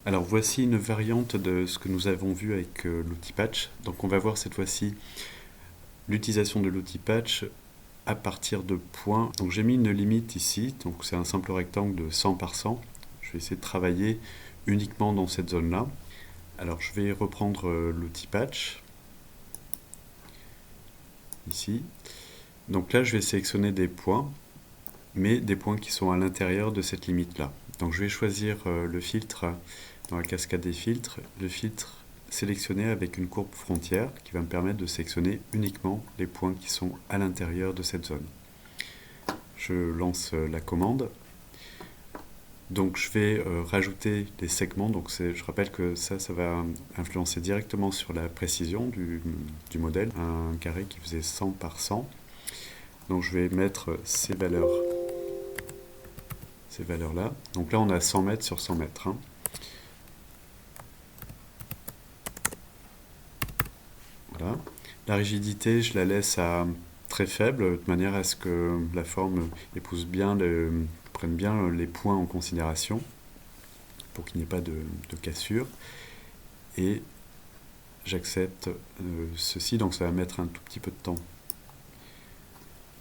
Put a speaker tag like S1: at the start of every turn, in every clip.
S1: Alors voici une variante de ce que nous avons vu avec l'outil Patch. Donc on va voir cette fois-ci l'utilisation de l'outil Patch à partir de points. Donc j'ai mis une limite ici, donc c'est un simple rectangle de 100 par 100. Je vais essayer de travailler uniquement dans cette zone-là. Alors je vais reprendre l'outil Patch, ici. Donc là je vais sélectionner des points, mais des points qui sont à l'intérieur de cette limite-là. Donc je vais choisir le filtre dans la cascade des filtres, le filtre sélectionné avec une courbe frontière qui va me permettre de sélectionner uniquement les points qui sont à l'intérieur de cette zone. Je lance la commande. Donc je vais rajouter des segments, donc je rappelle que ça va influencer directement sur la précision du modèle, un carré qui faisait 100 par 100. Donc je vais mettre ces valeurs-là. Donc là on a 100 mètres sur 100 mètres. Voilà. La rigidité, je la laisse à très faible, de manière à ce que la forme épouse bien, prenne bien les points en considération, pour qu'il n'y ait pas de cassure. Et j'accepte ceci, donc ça va mettre un tout petit peu de temps,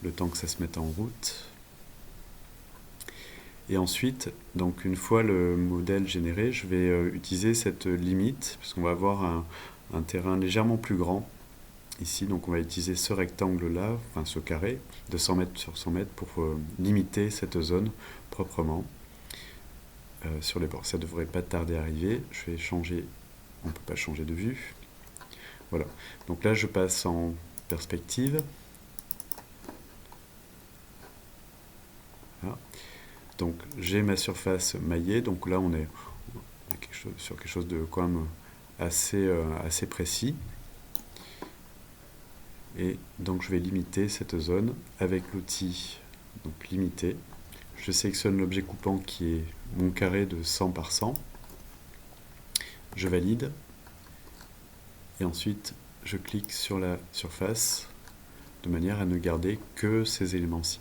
S1: le temps que ça se mette en route. Et ensuite, donc une fois le modèle généré, je vais utiliser cette limite, parce qu'on va avoir un terrain légèrement plus grand ici, donc on va utiliser ce rectangle-là, enfin ce carré, de 100 mètres sur 100 mètres pour limiter cette zone proprement sur les bords. Ça ne devrait pas tarder à arriver. Je vais changer, on ne peut pas changer de vue. Voilà, donc là je passe en perspective. Voilà. Donc j'ai ma surface maillée, donc là on est sur quelque chose de quand même assez précis. Et donc je vais limiter cette zone avec l'outil limiter. Je sélectionne l'objet coupant qui est mon carré de 100 par 100. Je valide. Et ensuite je clique sur la surface de manière à ne garder que ces éléments-ci.